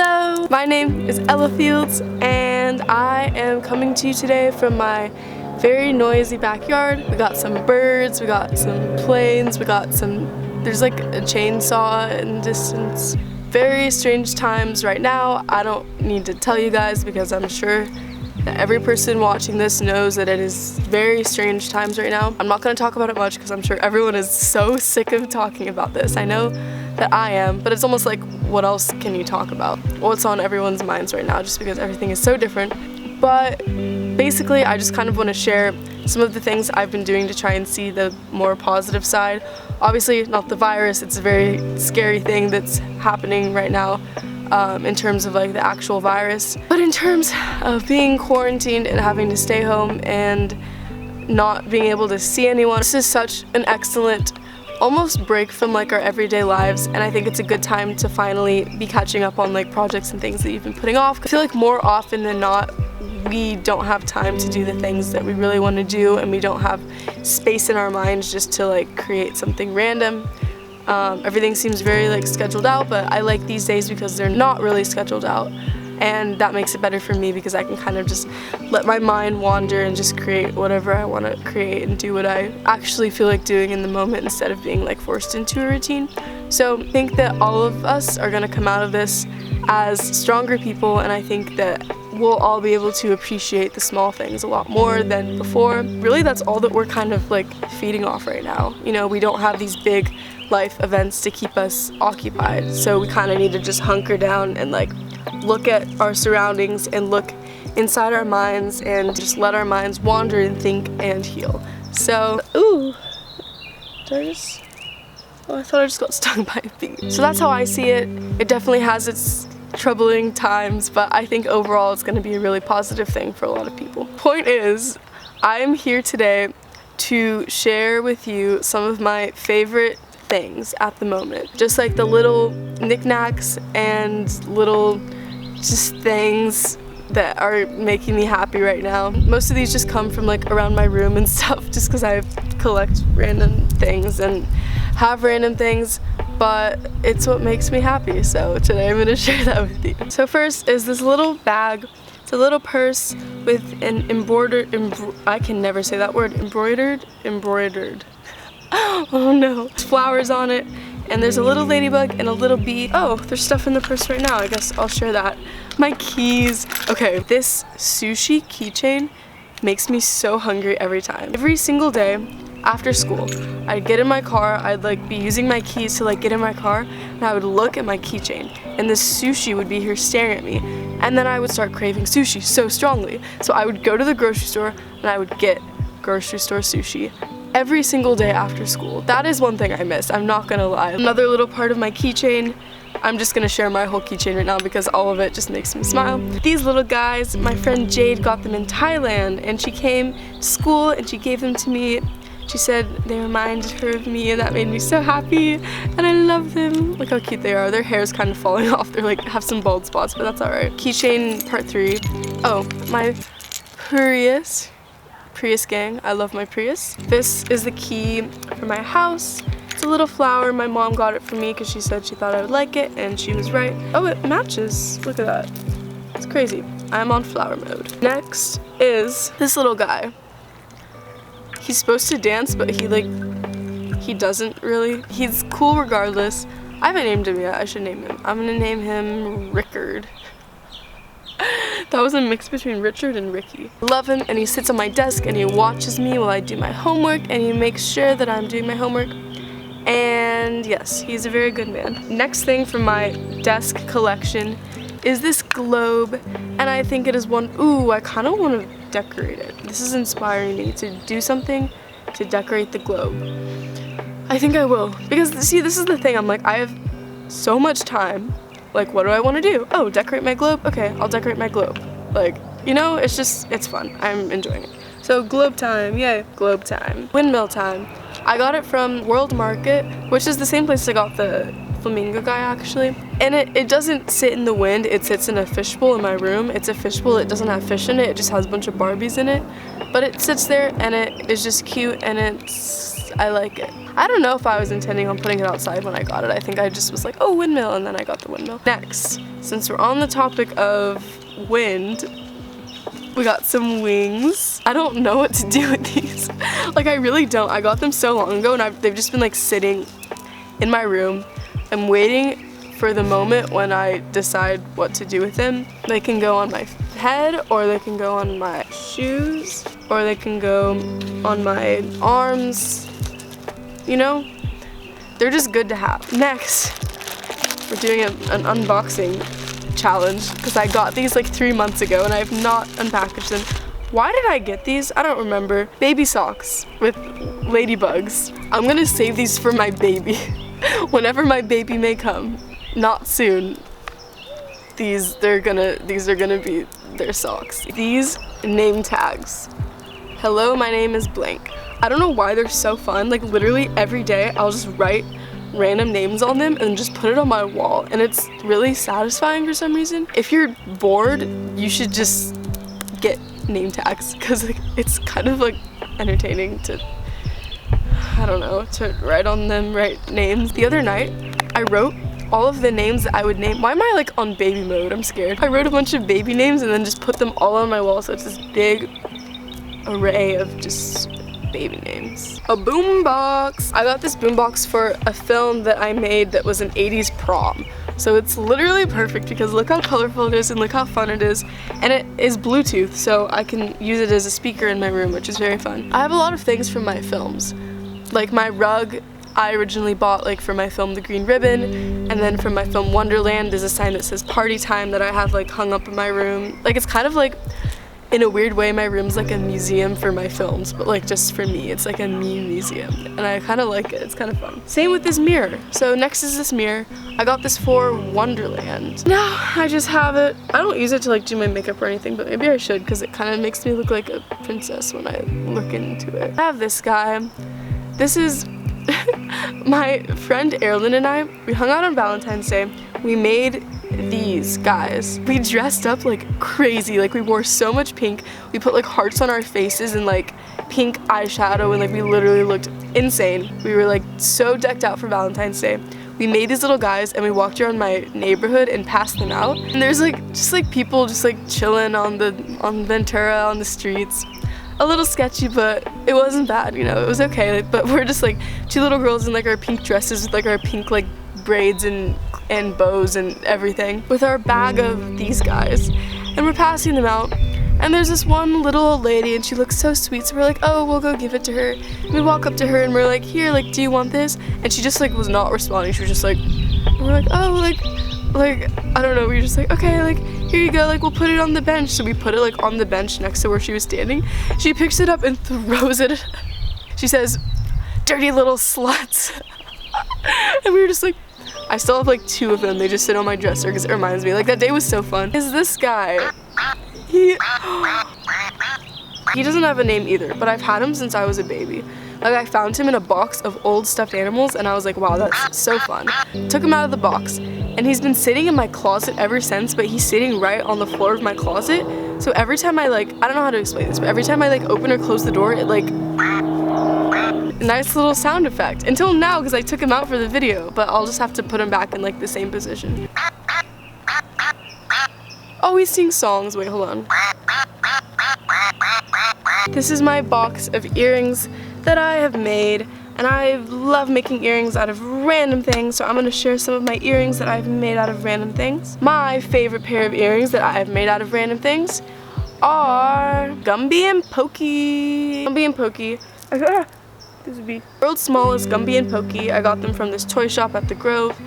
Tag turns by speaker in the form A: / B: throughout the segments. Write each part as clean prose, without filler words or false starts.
A: Hello, my name is Ella Fields and I am coming to you today from my very noisy backyard. We got some birds, we got some planes, there's like a chainsaw in the distance. Very strange times right now. I don't need to tell you guys because I'm sure that every person watching this knows that it is very strange times right now. I'm not going to talk about it much because I'm sure everyone is so sick of talking about this. I know that I am, but it's almost like, what else can you talk about? What's on everyone's minds right now, just because everything is so different. But basically, I just kind of want to share some of the things I've been doing to try and see the more positive side. Obviously, not the virus, it's a very scary thing that's happening right now. In terms of like the actual virus, but in terms of being quarantined and having to stay home and not being able to see anyone, this is such an excellent almost break from like our everyday lives, and I think it's a good time to finally be catching up on like projects and things that you've been putting off. I feel like more often than not we don't have time to do the things that we really want to do, and we don't have space in our minds just to like create something random. Everything seems very like scheduled out, but I like these days because they're not really scheduled out, and that makes it better for me because I can kind of just let my mind wander and just create whatever I want to create and do what I actually feel like doing in the moment instead of being like forced into a routine. So I think that all of us are going to come out of this as stronger people, and I think that we'll all be able to appreciate the small things a lot more than before. Really, that's all that we're kind of like feeding off right now. You know, we don't have these big life events to keep us occupied, so we kind of need to just hunker down and like look at our surroundings and look inside our minds and just let our minds wander and think and heal. So, ooh, I thought I just got stung by a bee. So that's how I see it. It definitely has its troubling times, but I think overall it's going to be a really positive thing for a lot of people. Point is, I am here today to share with you some of my favorite things at the moment. Just like the little knickknacks and little just things that are making me happy right now. Most of these just come from like around my room and stuff, just because I collect random things and have random things, but it's what makes me happy, so today I'm going to share that with you. So first is this little bag. It's a little purse with an I can never say that word, embroidered, oh no, flowers on it, and there's a little ladybug and a little bee. Oh, there's stuff in the purse right now, I guess I'll share that. My keys. Okay, this sushi keychain makes me so hungry every time. Every single day after school, I'd get in my car, I'd like be using my keys to like get in my car, and I would look at my keychain, and this sushi would be here staring at me, and then I would start craving sushi so strongly. So I would go to the grocery store and I would get grocery store sushi every single day after school. That is one thing I miss, I'm not gonna lie. Another little part of my keychain, I'm just gonna share my whole keychain right now because all of it just makes me smile. These little guys, my friend Jade got them in Thailand, and she came to school and she gave them to me. She said they reminded her of me, and that made me so happy, and I love them. Look how cute they are. Their hair's kind of falling off. They're like, have some bald spots, but that's alright. Keychain part 3. Oh, my Prius gang. I love my Prius. This is the key for my house. It's a little flower. My mom got it for me because she said she thought I would like it, and she was right. Oh, it matches. Look at that. It's crazy. I'm on flower mode. Next is this little guy. He's supposed to dance, but he doesn't really. He's cool regardless. I haven't named him yet. I should name him. I'm gonna name him Rickard. That was a mix between Richard and Ricky. I love him, and he sits on my desk and he watches me while I do my homework, and he makes sure that I'm doing my homework. And yes, he's a very good man. Next thing from my desk collection is this globe, and I think it is one. Ooh, I kind of want to decorate it. This is inspiring me to do something to decorate the globe. I think I will, because see, this is the thing, I'm like, I have so much time. Like, what do I want to do? Oh, decorate my globe? Okay, I'll decorate my globe. Like, you know, it's fun. I'm enjoying it. So globe time, yay, globe time. Windmill time. I got it from World Market, which is the same place I got the flamingo guy actually. And it doesn't sit in the wind, it sits in a fishbowl in my room. It's a fishbowl, it doesn't have fish in it, it just has a bunch of Barbies in it. But it sits there and it is just cute and I like it. I don't know if I was intending on putting it outside when I got it. I think I just was like, oh, windmill, and then I got the windmill. Next, since we're on the topic of wind, we got some wings. I don't know what to do with these. Like, I really don't. I got them so long ago and they've just been like sitting in my room. I'm waiting for the moment when I decide what to do with them. They can go on my head, or they can go on my shoes, or they can go on my arms. You know, they're just good to have. Next, we're doing an unboxing challenge because I got these like 3 months ago and I have not unpackaged them. Why did I get these? I don't remember. Baby socks with ladybugs. I'm gonna save these for my baby. Whenever my baby may come. Not soon. These are gonna be their socks. These name tags. Hello, my name is blank. I don't know why they're so fun. Like literally every day I'll just write random names on them and just put it on my wall, and it's really satisfying for some reason. If you're bored, you should just get name tags because like, it's kind of like entertaining to, I don't know, to write on them, write names. The other night I wrote all of the names that I would name. Why am I like on baby mode? I'm scared. I wrote a bunch of baby names and then just put them all on my wall, so it's this big array of just baby names. A boombox. I got this boombox for a film that I made that was an 80s prom. So it's literally perfect because look how colorful it is and look how fun it is. And it is Bluetooth, so I can use it as a speaker in my room, which is very fun. I have a lot of things from my films. Like my rug, I originally bought like for my film The Green Ribbon, and then from my film Wonderland there's a sign that says party time that I have like hung up in my room. Like it's kind of like, in a weird way, my room's like a museum for my films, but like just for me, it's like a me museum, and I kind of like it. It's kind of fun. Same with this mirror. So next is this mirror. I got this for Wonderland. Now I just have it. I don't use it to like do my makeup or anything, but maybe I should because it kind of makes me look like a princess when I look into it. I have this guy. This is my friend Erilyn and I. We hung out on Valentine's Day. We made these guys. We dressed up like crazy. Like we wore so much pink. We put like hearts on our faces and like pink eyeshadow, and like we literally looked insane. We were like so decked out for Valentine's Day. We made these little guys and we walked around my neighborhood and passed them out. And there's like just like people just like chilling on Ventura on the streets. A little sketchy, but it wasn't bad, you know, it was okay. But we're just like two little girls in like our pink dresses with like our pink like braids and bows and everything, with our bag of these guys, and we're passing them out, and there's this one little old lady and she looks so sweet, so we're like, oh, we'll go give it to her. And we walk up to her and we're like, here, like, do you want this? And she just like was not responding. She was just like, and we're like, oh, like I don't know, we were just like, okay, like here you go, like we'll put it on the bench. So we put it like on the bench next to where she was standing. She picks it up and throws it. She says, dirty little sluts. And we were just like, I still have like 2 of them. They just sit on my dresser because it reminds me. Like that day was so fun. Is this guy? He doesn't have a name either, but I've had him since I was a baby. Like I found him in a box of old stuffed animals and I was like, wow, that's so fun. Took him out of the box and he's been sitting in my closet ever since, but he's sitting right on the floor of my closet. So every time I like, I don't know how to explain this, but every time I like open or close the door, it like, nice little sound effect. Until now, because I took him out for the video, but I'll just have to put him back in like the same position. Oh, he's singing songs. Wait, hold on. This is my box of earrings that I have made, and I love making earrings out of random things, so I'm going to share some of my earrings that I've made out of random things. My favorite pair of earrings that I have made out of random things are Gumby and Pokey. Gumby and Pokey. This would be world's smallest Gumby and Pokey. I got them from this toy shop at the Grove,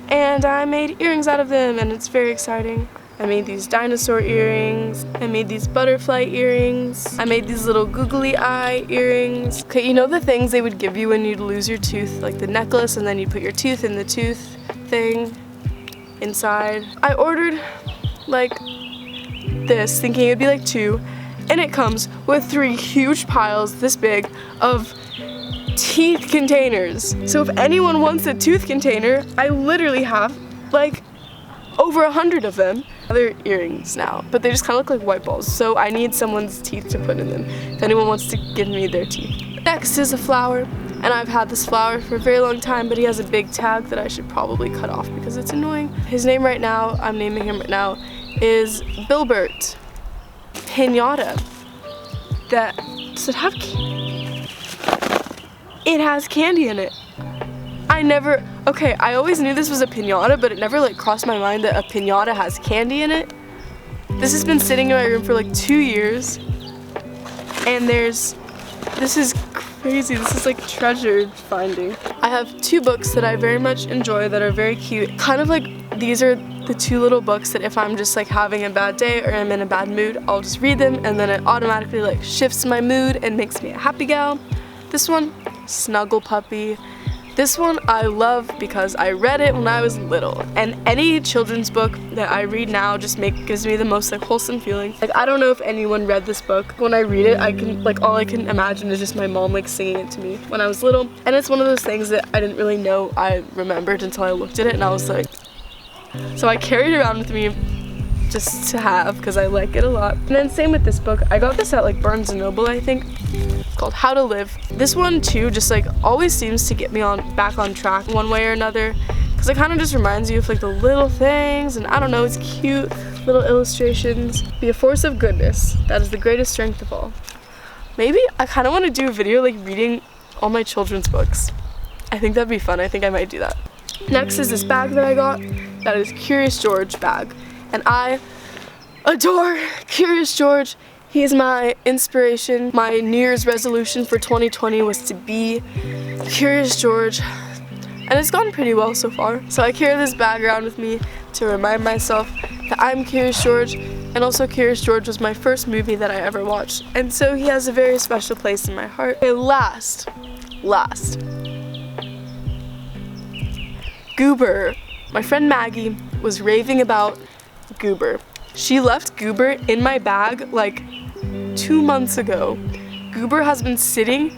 A: and I made earrings out of them, and it's very exciting. I made these dinosaur earrings. I made these butterfly earrings. I made these little googly eye earrings. Okay, you know the things they would give you when you'd lose your tooth, like the necklace, and then you'd put your tooth in the tooth thing inside. I ordered like this, thinking it'd be like 2, and it comes with 3 huge piles this big of teeth containers. So if anyone wants a tooth container, I literally have like over 100 of them. Other earrings now, but they just kind of look like white balls, so I need someone's teeth to put in them if anyone wants to give me their teeth. Next is a flower, and I've had this flower for a very long time, but he has a big tag that I should probably cut off because it's annoying. His name right now, I'm naming him right now, is Bilbert. Pinata. Does it have candy? It has candy in it. Okay, I always knew this was a piñata, but it never like crossed my mind that a piñata has candy in it. This has been sitting in my room for like 2 years, and this is crazy. This is like treasure finding. I have 2 books that I very much enjoy that are very cute. Kind of like these are the 2 little books that if I'm just like having a bad day or I'm in a bad mood, I'll just read them and then it automatically like shifts my mood and makes me a happy gal. This one, Snuggle Puppy. This one I love because I read it when I was little, and any children's book that I read now just gives me the most like wholesome feeling. Like I don't know if anyone read this book. When I read it, I can like all I can imagine is just my mom like singing it to me when I was little, and it's one of those things that I didn't really know I remembered until I looked at it and I was like, so I carried it around with me just to have because I like it a lot. And then same with this book. I got this at like Barnes & Noble, I think. It's called How to Live. This one too just like always seems to get me back on track one way or another, because it kind of just reminds you of like the little things, and I don't know, it's cute little illustrations. Be a force of goodness. That is the greatest strength of all. Maybe I kind of want to do a video like reading all my children's books. I think that'd be fun. I think I might do that. Next is this bag that I got. That is Curious George bag, and I adore Curious George. He is my inspiration. My New Year's resolution for 2020 was to be Curious George, and it's gone pretty well so far. So I carry this bag around with me to remind myself that I'm Curious George, and also Curious George was my first movie that I ever watched, and so he has a very special place in my heart. Okay, last. Goober. My friend Maggie was raving about Goober. She left Goober in my bag like 2 months ago. Goober has been sitting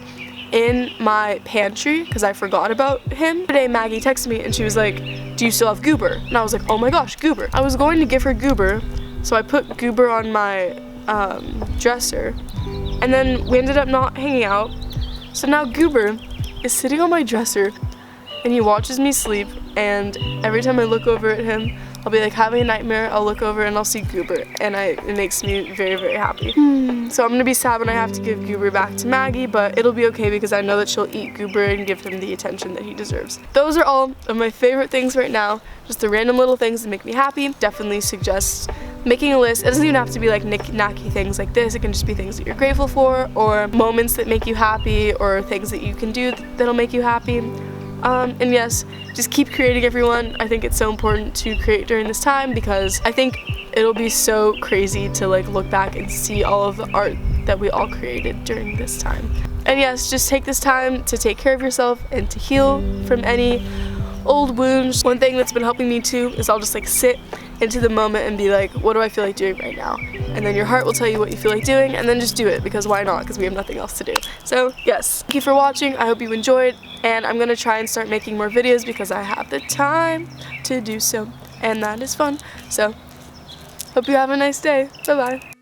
A: in my pantry because I forgot about him. Today Maggie texted me and she was like, do you still have Goober? And I was like, oh my gosh, Goober. I was going to give her Goober, so I put Goober on my dresser, and then we ended up not hanging out. So now Goober is sitting on my dresser and he watches me sleep, and every time I look over at him, I'll be like having a nightmare, I'll look over and I'll see Goober, and it makes me very, very happy. So I'm gonna be sad when I have to give Goober back to Maggie, but it'll be okay because I know that she'll eat Goober and give him the attention that he deserves. Those are all of my favorite things right now, just the random little things that make me happy. Definitely suggest making a list. It doesn't even have to be like knacky things like this. It can just be things that you're grateful for, or moments that make you happy, or things that you can do that'll make you happy. And yes, just keep creating, everyone. I think it's so important to create during this time because I think it'll be so crazy to like look back and see all of the art that we all created during this time. And yes, just take this time to take care of yourself and to heal from any old wounds. One thing that's been helping me too is I'll just like sit into the moment and be like, what do I feel like doing right now? And then your heart will tell you what you feel like doing, and then just do it, because why not? Because we have nothing else to do. So yes, thank you for watching. I hope you enjoyed, and I'm gonna try and start making more videos because I have the time to do so, and that is fun. So hope you have a nice day. Bye bye.